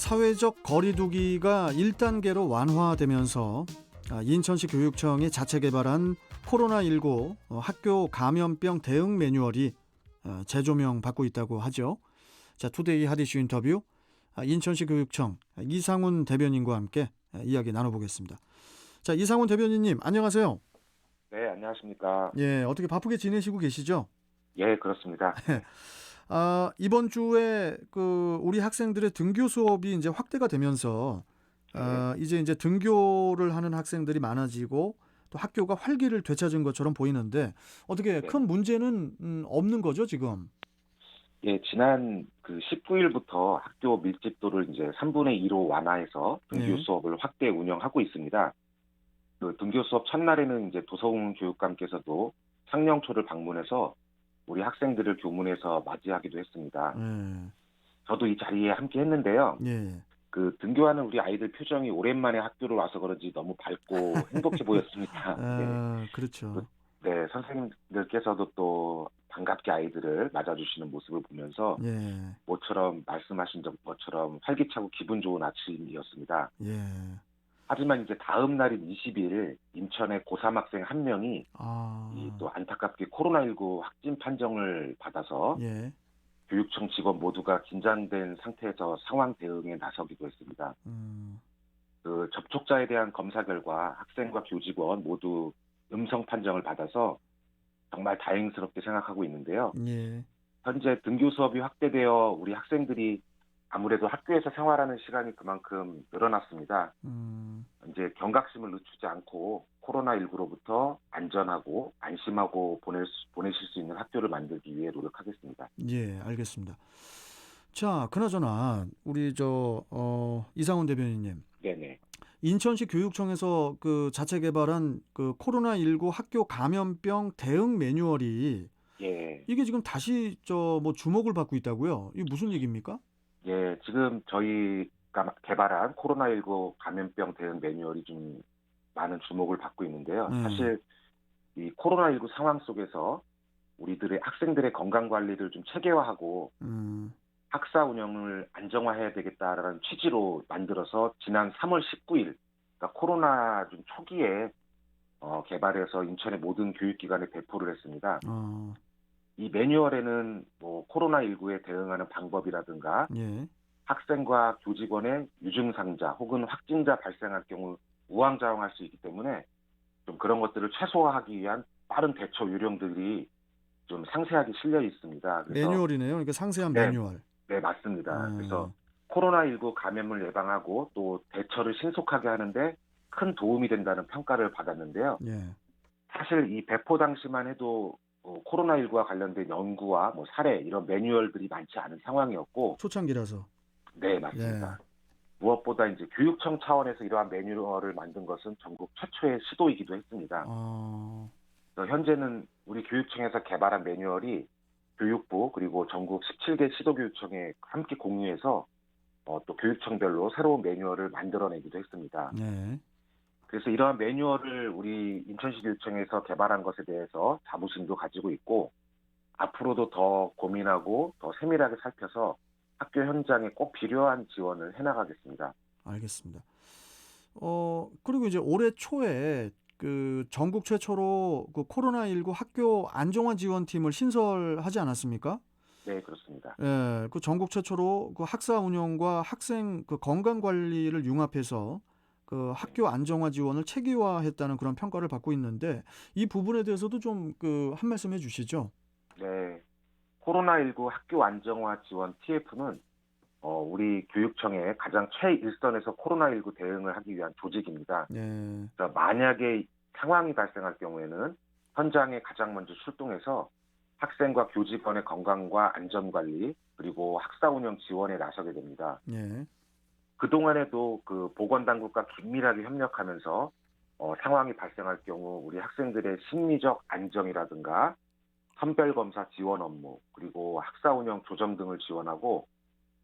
사회적 거리두기가 1단계로 완화되면서 인천시 교육청이 자체 개발한 코로나19 학교 감염병 대응 매뉴얼이 재조명 받고 있다고 하죠. 자, 투데이 핫이슈 인터뷰 인천시 교육청 이상훈 대변인과 함께 이야기 나눠보겠습니다. 자, 이상훈 대변인님 안녕하세요. 네, 안녕하십니까. 예, 어떻게 바쁘게 지내시고 계시죠? 예, 그렇습니다. 네. 이번 주에 우리 학생들의 등교 수업이 이제 확대가 되면서 네. 이제 등교를 하는 학생들이 많아지고 또 학교가 활기를 되찾은 것처럼 보이는데 어떻게 네. 큰 문제는 없는 거죠, 지금? 예, 지난 19일부터 학교 밀집도를 이제 3분의 2로 완화해서 등교 예. 수업을 확대 운영하고 있습니다. 등교 수업 첫날에는 이제 도서훈 교육감께서도 상령초를 방문해서 우리 학생들을 교문에서 맞이하기도 했습니다. 예. 저도 이 자리에 함께 했는데요. 예. 등교하는 우리 아이들 표정이 오랜만에 학교를 와서 그런지 너무 밝고 행복해 보였습니다. 네. 그- 그렇죠. 네, 선생님들께서도 또 반갑게 아이들을 맞아주시는 모습을 보면서 예. 모처럼 말씀하신 것처럼 활기차고 기분 좋은 아침이었습니다. 예. 하지만 이제 다음 날인 20일 인천의 고3 학생 한 명이 이 아. 또 안타깝게 코로나19 확진 판정을 받아서 예. 교육청 직원 모두가 긴장된 상태에서 상황 대응에 나서기도 했습니다. 음. 접촉자에 대한 검사 결과 학생과 교직원 모두 음성 판정을 받아서 정말 다행스럽게 생각하고 있는데요. 예. 현재 등교 수업이 확대되어 우리 학생들이 아무래도 학교에서 생활하는 시간이 그만큼 늘어났습니다. 음. 이제 경각심을 늦추지 않고 코로나19로부터 안전하고 안심하고 보내실 수 있는 학교를 만들기 위해 노력하겠습니다. 예, 알겠습니다. 자, 그나저나 우리 이상훈 대변인님, 네네. 인천시 교육청에서 자체 개발한 코로나19 학교 감염병 대응 매뉴얼이 예. 이게 지금 다시 주목을 받고 있다고요? 이게 무슨 얘기입니까? 예, 지금 저희가 개발한 코로나19 감염병 대응 매뉴얼이 좀 많은 주목을 받고 있는데요. 네. 사실 이 코로나19 상황 속에서 우리들의 학생들의 건강 관리를 좀 체계화하고 음. 학사 운영을 안정화해야 되겠다라는 취지로 만들어서 지난 3월 19일, 그러니까 코로나 좀 초기에 개발해서 인천의 모든 교육기관에 배포를 했습니다. 어. 이 매뉴얼에는 뭐 코로나19에 대응하는 방법이라든가 예. 학생과 교직원의 유증상자 혹은 확진자 발생할 경우 우왕좌왕할 수 있기 때문에 좀 그런 것들을 최소화하기 위한 빠른 대처 요령들이 좀 상세하게 실려 있습니다. 그래서 매뉴얼이네요. 그러니까 상세한 네, 매뉴얼. 네, 맞습니다. 그래서 어. 코로나19 감염을 예방하고 또 대처를 신속하게 하는데 큰 도움이 된다는 평가를 받았는데요. 예. 사실 이 배포 당시만 해도 코로나19와 관련된 연구와 뭐 사례 이런 매뉴얼들이 많지 않은 상황이었고, 초창기라서. 네, 예. 맞습니다. 무엇보다 이제 교육청 차원에서 이러한 매뉴얼을 만든 것은 전국 최초의 시도이기도 했습니다. 어. 그래서 현재는 우리 교육청에서 개발한 매뉴얼이 교육부 그리고 전국 17개 시도교육청에 함께 공유해서 또 교육청별로 새로운 매뉴얼을 만들어내기도 했습니다. 네. 그래서 이러한 매뉴얼을 우리 인천시 교육청에서 개발한 것에 대해서 자부심도 가지고 있고 앞으로도 더 고민하고 더 세밀하게 살펴서 학교 현장에 꼭 필요한 지원을 해나가겠습니다. 알겠습니다. 그리고 이제 올해 초에 전국 최초로 코로나19 학교 안정화 지원팀을 신설하지 않았습니까? 네, 그렇습니다. 예, 전국 최초로 학사 운영과 학생 건강 관리를 융합해서 네. 학교 안정화 지원을 체계화했다는 그런 평가를 받고 있는데 이 부분에 대해서도 좀 한 말씀 해주시죠. 네. 코로나19 학교 안정화 지원 TF는 우리 교육청의 가장 최일선에서 코로나19 대응을 하기 위한 조직입니다. 예. 그래서 만약에 상황이 발생할 경우에는 현장에 가장 먼저 출동해서 학생과 교직원의 건강과 안전관리 그리고 학사 운영 지원에 나서게 됩니다. 예. 그동안에도 보건당국과 긴밀하게 협력하면서 상황이 발생할 경우 우리 학생들의 심리적 안정이라든가 선별검사 지원 업무 그리고 학사 운영 조정 등을 지원하고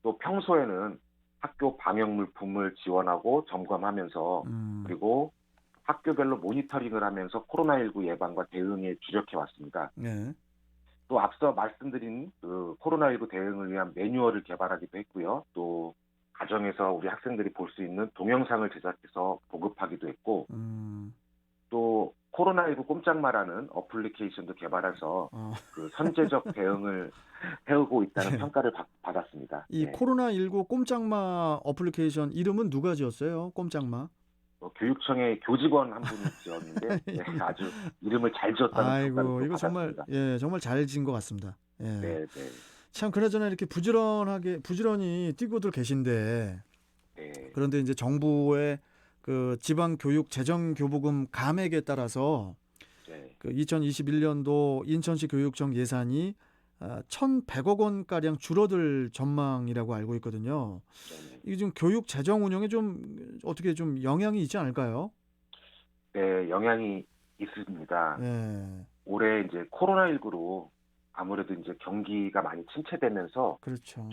또 평소에는 학교 방역 물품을 지원하고 점검하면서 음. 그리고 학교별로 모니터링을 하면서 코로나19 예방과 대응에 주력해 왔습니다. 예. 또 앞서 말씀드린 코로나19 대응을 위한 매뉴얼을 개발하기도 했고요. 또 과정에서 우리 학생들이 볼 수 있는 동영상을 제작해서 보급하기도 했고 음, 또 코로나19 꼼짝마라는 어플리케이션도 개발해서 어, 그 선제적 대응을 해오고 있다는 예. 평가를 받았습니다. 이 예. 코로나19 꼼짝마 어플리케이션 이름은 누가 지었어요? 꼼짝마. 교육청의 교직원 한 분이 지었는데 아주 이름을 잘 지었다는 평가를 아이고, 또 이거 정말, 받았습니다. 예, 정말 잘 지은 것 같습니다. 예. 네, 네, 참, 그나저나 이렇게 부지런히 뛰고들 계신데, 네, 그런데 이제 정부의 그 지방교육 재정교부금 감액에 따라서 네, 그 2021년도 인천시 교육청 예산이 1,100억 원가량 줄어들 전망이라고 알고 있거든요. 네, 이게 지금 교육 재정 운영에 좀 어떻게 좀 영향이 있지 않을까요? 네, 영향이 있습니다. 예, 올해 이제 코로나19로 아무래도 이제 경기가 많이 침체되면서 그렇죠.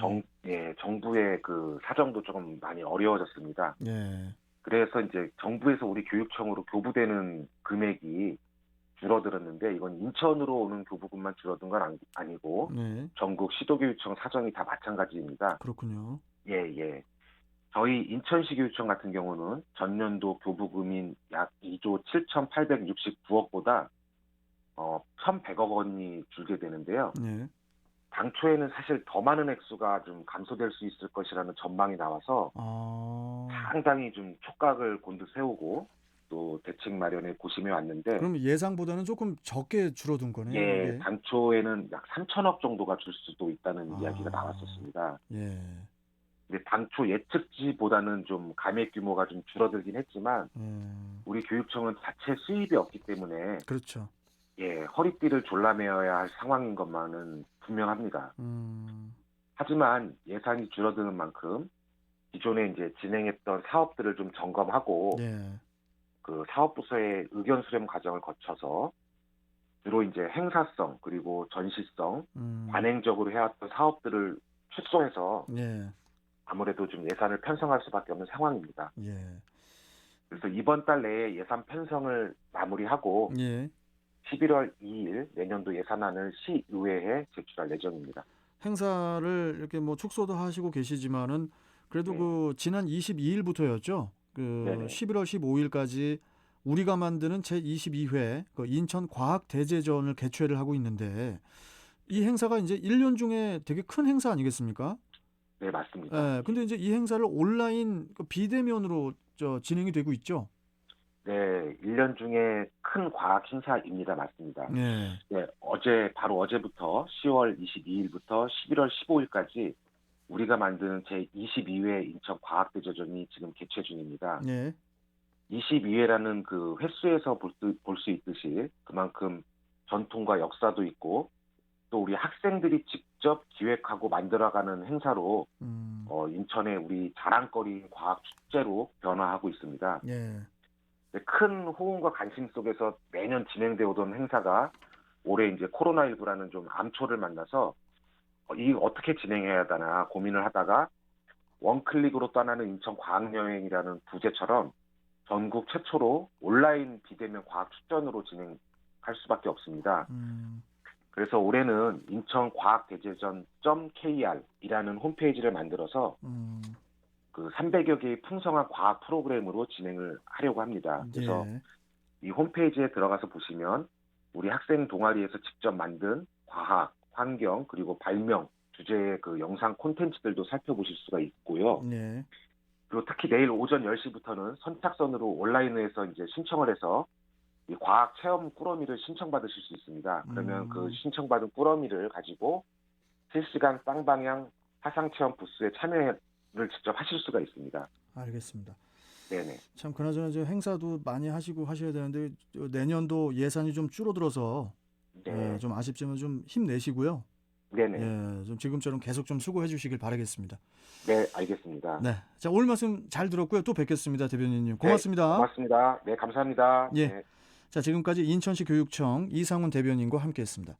정부의 그 사정도 조금 많이 어려워졌습니다. 예, 그래서 이제 정부에서 우리 교육청으로 교부되는 금액이 줄어들었는데 이건 인천으로 오는 교부금만 줄어든 건 아니고 네, 전국 시도교육청 사정이 다 마찬가지입니다. 그렇군요. 예, 예. 저희 인천시 교육청 같은 경우는 전년도 교부금인 약 2조 7,869억보다 1,100억 원이 줄게 되는데요. 네, 당초에는 사실 더 많은 액수가 좀 감소될 수 있을 것이라는 전망이 나와서 아, 상당히 좀 촉각을 곤두세우고 또 대책 마련에 고심해 왔는데 그럼 예상보다는 조금 적게 줄어든 거네요, 예, 이게. 당초에는 약 3천억 정도가 줄 수도 있다는 이야기가 아, 나왔었습니다. 예, 근데 당초 예측치보다는 좀 감액 규모가 좀 줄어들긴 했지만 우리 교육청은 자체 수입이 없기 때문에 그렇죠. 예, 허리띠를 졸라매어야 할 상황인 것만은 분명합니다. 음, 하지만 예산이 줄어드는 만큼 기존에 이제 진행했던 사업들을 좀 점검하고 예, 그 사업부서의 의견 수렴 과정을 거쳐서 주로 이제 행사성 그리고 전시성 관행적으로 해왔던 사업들을 축소해서 예, 아무래도 좀 예산을 편성할 수밖에 없는 상황입니다. 예, 그래서 이번 달 내에 예산 편성을 마무리하고 예. 11월 2일 내년도 예산안을 시의회에 제출할 예정입니다. 행사를 이렇게 뭐 축소도 하시고 계시지만은 그래도 네, 그 지난 22일부터였죠. 그 네네. 11월 15일까지 우리가 만드는 제22회 그 인천 과학 대제전을 개최를 하고 있는데 이 행사가 이제 1년 중에 되게 큰 행사 아니겠습니까? 네, 맞습니다. 예. 근데 이제 이 행사를 온라인 그 비대면으로 진행이 되고 있죠. 네, 1년 중에 큰 과학 행사입니다. 맞습니다. 네. 네, 바로 어제부터 10월 22일부터 11월 15일까지 우리가 만드는 제22회 인천 과학대제전이 지금 개최 중입니다. 네. 22회라는 그 횟수에서 볼 수 있듯이 그만큼 전통과 역사도 있고 또 우리 학생들이 직접 기획하고 만들어가는 행사로 음. 인천의 우리 자랑거리인 과학 축제로 변화하고 있습니다. 예. 네, 큰 호응과 관심 속에서 매년 진행되어 오던 행사가 올해 이제 코로나19라는 좀 암초를 만나서 이 어떻게 진행해야 하나 고민을 하다가 원클릭으로 떠나는 인천 과학여행이라는 부제처럼 전국 최초로 온라인 비대면 과학 축전으로 진행할 수밖에 없습니다. 음. 그래서 올해는 인천과학대제전.kr이라는 홈페이지를 만들어서 음. 그 300여 개의 풍성한 과학 프로그램으로 진행을 하려고 합니다. 그래서 예. 이 홈페이지에 들어가서 보시면 우리 학생 동아리에서 직접 만든 과학, 환경, 그리고 발명 주제의 그 영상 콘텐츠들도 살펴보실 수가 있고요. 네. 그리고 특히 내일 오전 10시부터는 선착선으로 온라인에서 이제 신청을 해서 이 과학 체험 꾸러미를 신청받으실 수 있습니다. 그러면 그 신청받은 꾸러미를 가지고 실시간 쌍방향 화상 체험 부스에 참여를 직접 하실 수가 있습니다. 알겠습니다. 네네. 참 그나저나 이제 행사도 많이 하시고 하셔야 되는데 내년도 예산이 좀 줄어들어서 네. 좀 아쉽지만 좀 힘내시고요. 네네. 예, 좀 지금처럼 계속 좀 수고해 주시길 바라겠습니다. 네, 알겠습니다. 네. 자, 오늘 말씀 잘 들었고요. 또 뵙겠습니다, 대변인님. 네, 고맙습니다. 고맙습니다. 네, 감사합니다. 예. 네. 자, 지금까지 인천시 교육청 이상훈 대변인과 함께했습니다.